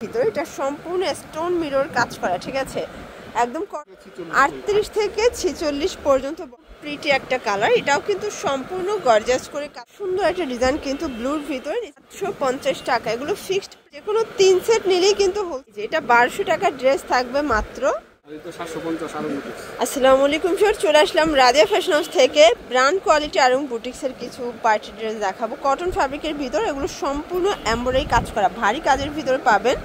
ভিতরে এটা সম্পূর্ণ স্টোন মিরর কাজ করা, ঠিক আছে, একদম 38 থেকে 46 পর্যন্ত। প্রিটি একটা কালার, এটাও কিন্তু সম্পূর্ণ গর্জাস করে সুন্দর একটা ডিজাইন, কিন্তু ব্লুর ভিতরে 750 টাকা। এগুলো ফিক্সড, যে কোনো 3 সেট নিলেই কিন্তু হচ্ছে। এটা 1200 টাকার ড্রেস থাকবে মাত্র। আসসালামু আলাইকুম স্যার, চলে আসলাম রাদিয়া ফ্যাশন হাউস থেকে। ব্র্যান্ড কোয়ালিটি আর বুটিক্সের কিছু পার্টি ড্রেস দেখাবো। কটন ফ্যাব্রিকের ভিতর, এগুলো সম্পূর্ণ এমব্রয়ডারি কাজ করা, ভারী কাজের ভিতরে পাবেন।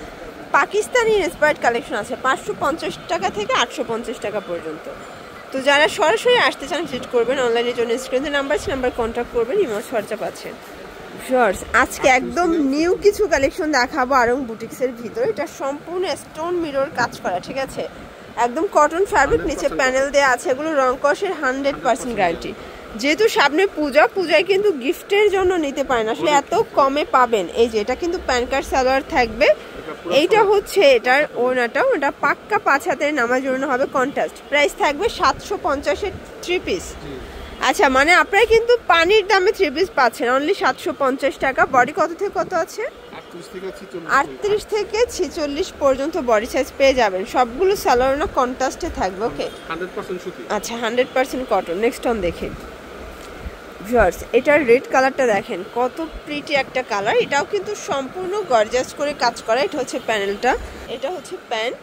পাকিস্তানি ইন্সপায়ার্ড কালেকশন আছে 550 টাকা থেকে 850 টাকা পর্যন্ত। তো যারা সরাসরি আসতে চান ভিজিট করবেন, অনলাইনের জন্য স্ক্রিনে নাম্বার কন্ট্যাক্ট করবেন, ইমেল খরচা পাচ্ছেন। শর্টস আজকে একদম নিউ কিছু কালেকশন দেখাবো আরং বুটিক্সের ভিতর। এটা সম্পূর্ণ স্টোন মিরর কাজ করা, ঠিক আছে, একদম কটন ফ্যাব্রিক, নিচে প্যানেল দেওয়া আছে। এগুলো রং কষের 100% গ্যারান্টি। যেহেতু সামনে পূজায় কিন্তু গিফটের জন্য নিতে পারেন, আসলে এত কমে পাবেন। এই যে এটা কিন্তু প্যান কার্ড সালোয়ার থাকবে, এইটা হচ্ছে এটার ওড়নাটাও, এটা পাক্কা 5 হাতের নামার জন্য হবে কন্ট্রাস্ট। প্রাইস থাকবে 750-এর 3 পিস। আচ্ছা, মানে আপনারা কিন্তু পানির দামে 3 পিস পাচ্ছেন অনলি 750 টাকা। বডি কত থেকে কত আছে? 38 থেকে 46 পর্যন্ত বডি সাইজ পেয়ে যাবেন। সবগুলো সালোয়ার না কন্ট্রাস্টে থাকবে। ওকে, 100% সুতি। আচ্ছা, 100% কটন। নেক্সট অন দেখেন ভিউয়ার্স, এটার রেড কালারটা দেখেন, কত প্রিটি একটা কালার। এটাও কিন্তু সম্পূর্ণ গর্জাস করে কাজ করা। এটা হচ্ছে প্যানেলটা, এটা হচ্ছে প্যান্ট,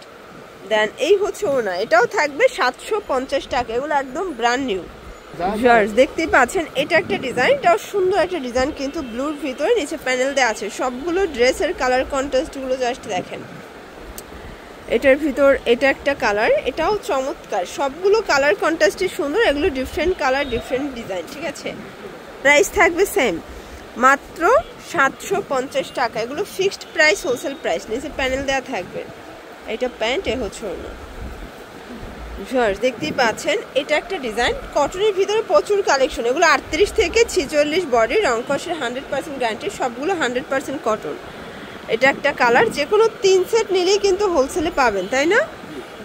দেন এই হচ্ছে ওড়না। এটাও থাকবে 750 টাকা। এগুলো একদম ব্র্যান্ড নিউ ভিউয়ার্স, দেখতেই পাচ্ছেন। এটা একটা ডিজাইন, এটাও সুন্দর একটা ডিজাইন, কিন্তু ব্লুর ভিতরে নিচে প্যানেল দেওয়া আছে। সবগুলো ড্রেসের কালার কন্ট্রাস্টগুলো জাস্ট দেখেন। এটার ভিতর এটা একটা কালার, এটাও চমৎকার। সবগুলো কালার কন্ট্রাস্টই সুন্দর। এগুলো ডিফারেন্ট কালার, ডিফারেন্ট ডিজাইন, ঠিক আছে। প্রাইস থাকবে সেম, মাত্র 750 টাকা। এগুলো ফিক্সড প্রাইস, হোলসেল প্রাইস। নিচে প্যানেল দেওয়া থাকবে। এটা প্যান্ট, এ হচ্ছে ওড়না। ভিউয়ার্স, দেখতেই পাচ্ছেন, এটা একটা ডিজাইন, কটনের ভিতরে প্রচুর কালেকশন। এগুলো 38 থেকে 46 বডি, রং কষের 100% গ্যারান্টি, সবগুলো 100% কটন। এটা একটা কালার, যে কোনো 3 সেট নিলেই কিন্তু হোলসেলে পাবেন, তাই না?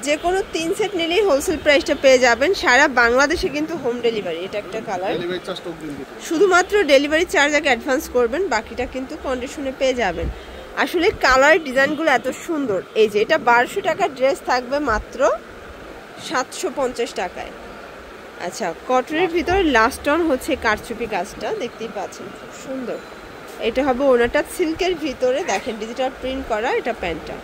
যে কোনো 3 সেট নিলেই হোলসেল প্রাইসটা পেয়ে যাবেন। সারা বাংলাদেশে কিন্তু হোম ডেলিভারি। এটা একটা কালার, শুধুমাত্র ডেলিভারি চার্জ আগে অ্যাডভান্স করবেন, বাকিটা কিন্তু কন্ডিশনে পেয়ে যাবেন। আসলে কালার ডিজাইনগুলো এত সুন্দর। এই যে এটা 1200 টাকার ড্রেস থাকবে মাত্র 750 টাকায়। আচ্ছা, কটনের ভিতর লাস্ট অন হচ্ছে কারচুপি কাজটা, দেখতেই পাচ্ছেন, খুব সুন্দর। এটা হবে ওনাটা সিল্কের ভিতরে, দেখেন ডিজিটাল প্রিন্ট করা। এটা প্যান্টটা।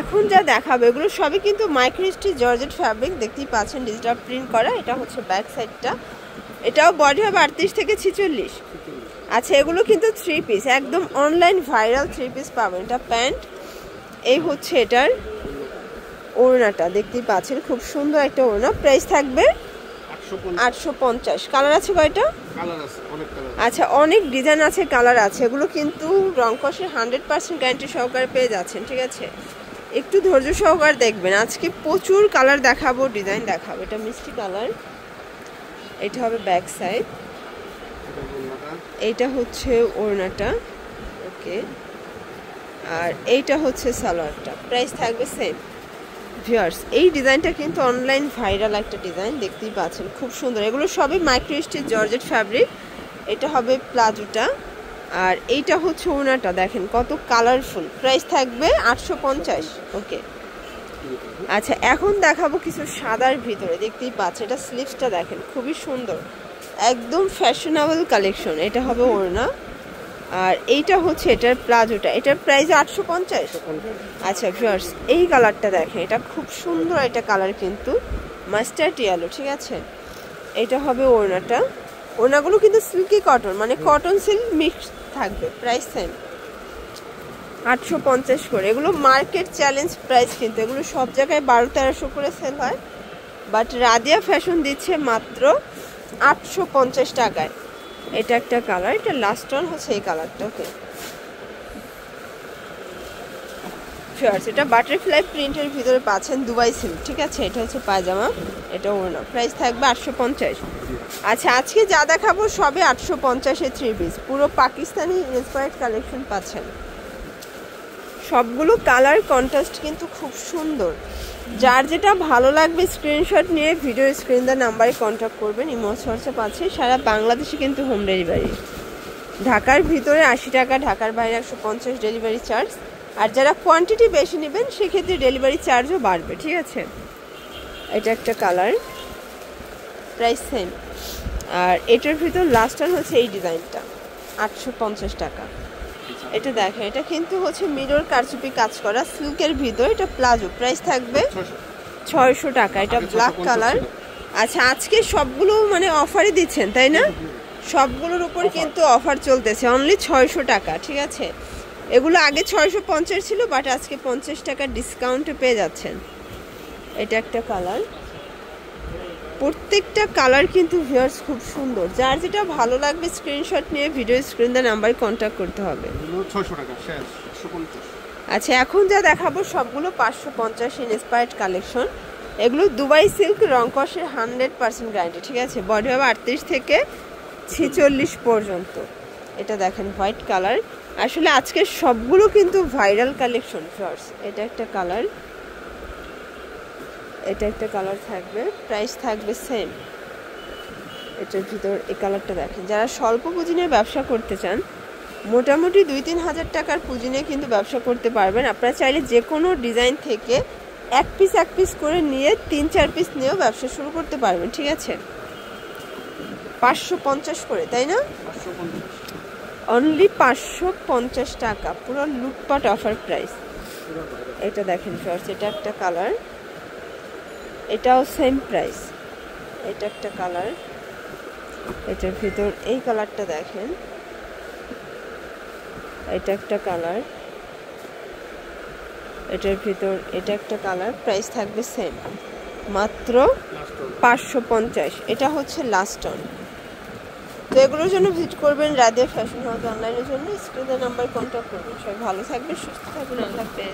এখন যা দেখাবো এগুলো সবই কিন্তু মাইক্রোস্টি জর্জেট ফ্যাব্রিক, দেখতেই পাচ্ছেন, ডিজিটাল প্রিন্ট করা। এটা হচ্ছে ব্যাক সাইডটা, এটাও বডি হবে 38 থেকে 46। আচ্ছা, এগুলো কিন্তু 3 পিস, একদম অনলাইন ভাইরাল 3 পিস পাবেন। এটা প্যান্ট, এই হচ্ছে এটার ওড়নাটা, দেখতেই পাচ্ছেন, খুব সুন্দর একটা ওড়না। প্রাইস থাকবে 850। কালার আছে কয়টা? আচ্ছা, অনেক ডিজাইন আছে, কালার আছে। এগুলো কিন্তু রং কষের 100% গ্যারান্টি সহকারে পেয়ে যাচ্ছেন, ঠিক আছে। একটু ধৈর্য সহকারে দেখবেন, আজকে প্রচুর কালার দেখাবো, ডিজাইন দেখাবো। এটা মিষ্টি কালার, এটা হবে ব্যাক সাইড, এইটা হচ্ছে ওড়নাটা। ওকে, আর এইটা হচ্ছে সালোয়ারটা। প্রাইস থাকবে সেম। ভিউয়ার্স, এই ডিজাইনটা কিন্তু অনলাইন ভাইরাল একটা ডিজাইন, দেখতেই পাচ্ছেন, খুব সুন্দর। এগুলো সবই মাইক্রোস্টিচ জর্জেট ফ্যাব্রিক। এটা হবে প্লাজোটা, আর এইটা হচ্ছে ওড়নাটা, দেখেন কত কালারফুল। প্রাইস থাকবে 850। ওকে, আচ্ছা, এখন দেখাবো কিছু সাদার ভিতরে, দেখতেই পাচ্ছেন। এটা স্লিভসটা দেখেন, খুবই সুন্দর, একদম ফ্যাশনেবল কালেকশন। এটা হবে ওড়না, আর এইটা হচ্ছে এটার প্লাজোটা। এটার প্রাইস 850। আচ্ছা ভিউয়ার্স, এই কালারটা দেখেন, এটা খুব সুন্দর একটা কালার, কিন্তু মাস্টার্ড ইয়েলো, ঠিক আছে। এটা হবে ওড়নাটা। ওড়নাগুলো কিন্তু সিল্কি কটন, মানে কটন সিল্ক মিক্স থাকবে। প্রাইস সেম, 850 করে। এগুলো মার্কেট চ্যালেঞ্জ প্রাইস, কিন্তু এগুলো সব জায়গায় 1200-1300 করে সেল হয়, বাট রাদিয়া ফ্যাশন দিচ্ছে মাত্র 850 টাকায়। এটা একটা কালার, এটা লাস্ট অন হচ্ছে এই কালারটা। ওকে ভিউয়ার্স, এটা বাটারফ্লাই প্রিন্টের ভিতরে পাচ্ছেন, দুবাই সিল্ক, ঠিক আছে। এটা হচ্ছে পায়জামা, এটা ওড়না। প্রাইস থাকবে 850। আচ্ছা, আজকে যা দেখাবো সবে 850-এর 3 পিস। পুরো পাকিস্তানি ইন্সপায়ার্ড কালেকশন পাচ্ছেন। সবগুলো কালার কন্ট্রাস্ট কিন্তু খুব সুন্দর। যার যেটা ভালো লাগবে স্ক্রিনশট নিয়ে ভিডিও স্ক্রিন দেওয়া নাম্বারে কন্ট্যাক্ট করবেন। ইমো হোয়াটসঅ্যাপ আছে, সারা বাংলাদেশে কিন্তু হোম ডেলিভারি। ঢাকার ভিতরে 80 টাকা, ঢাকার বাইরে 150 ডেলিভারি চার্জ। আর যারা কোয়ান্টিটি বেশি নেবেন সেক্ষেত্রে ডেলিভারি চার্জও বাড়বে, ঠিক আছে। এটা একটা কালার, প্রাইস সেম। আর এটার ভিতর লাস্ট ওয়ান হচ্ছে এই ডিজাইনটা, 850 টাকা। এটা দেখেন, এটা কিন্তু হচ্ছে মিরর কারচুপি কাজ করা সিল্কের ভিতর, এটা প্লাজো, প্রাইস থাকবে 600 টাকা। এটা ব্ল্যাক কালার। আচ্ছা, আজকে সবগুলো মানে অফারই দিচ্ছেন তাই না? সবগুলোর উপর কিন্তু অফার চলতেছে, অনলি 600 টাকা, ঠিক আছে। এগুলো আগে 650 ছিল, বাট আজকে 50 টাকা ডিসকাউন্টে পেয়ে যাচ্ছেন। এটা একটা কালার, প্রত্যেকটা কালার কিন্তু ভিউয়ার্স খুব সুন্দর। যার যেটা ভালো লাগবে স্ক্রিনশট নিয়ে ভিডিও স্ক্রিন দা নাম্বারে কন্ট্যাক্ট করতে হবে। 600 টাকা শেষ, 150। আচ্ছা, এখন যা দেখাবো সবগুলো 550 ইন্সপায়ার্ড কালেকশন। এগুলো দুবাই সিল্ক, রংকসের 100% গ্যারান্টি, ঠিক আছে। বডি হবে 38 থেকে 46 পর্যন্ত। এটা দেখেন হোয়াইট কালার, আসলে আজকে সবগুলো কিন্তু ভাইরাল কালেকশন ভিউয়ার্স। এটা একটা কালার, এটা একটা কালার থাকবে, প্রাইস থাকবে সেম। এটার ভিতর এই কালারটা দেখেন, যারা স্বল্প পুঁজি নিয়ে ব্যবসা করতে চান, মোটামুটি 2-3 হাজার টাকার পুঁজি নিয়ে কিন্তু ব্যবসা করতে পারবেন। আপনারা চাইলে যে কোনো ডিজাইন থেকে এক পিস করে নিয়ে 3-4 পিস নিয়েও ব্যবসা শুরু করতে পারবেন, ঠিক আছে। 550 করে, তাই না? অনলি 550 টাকা, পুরো লুটপাট অফার প্রাইস। এটা দেখেন ফার্স্ট, এটা একটা কালার, এটাও সেম প্রাইস। এটা একটা কালার, এটার ভিতর এই কালারটা দেখেন, এটা একটা কালার, এটার ভিতর এটা একটা কালার, প্রাইস থাকবে সেম, মাত্র 550। এটা হচ্ছে লাস্ট অন। তো এগুলোর জন্য ভিজিট করবেন রাদিয়া ফ্যাশন হাউস অনলাইনের জন্য, স্ক্রিনের নাম্বার কন্ট্যাক্ট করবেন। সবাই ভালো থাকবেন, সুস্থ থাকবেন, আল্লাহ হাফেজ।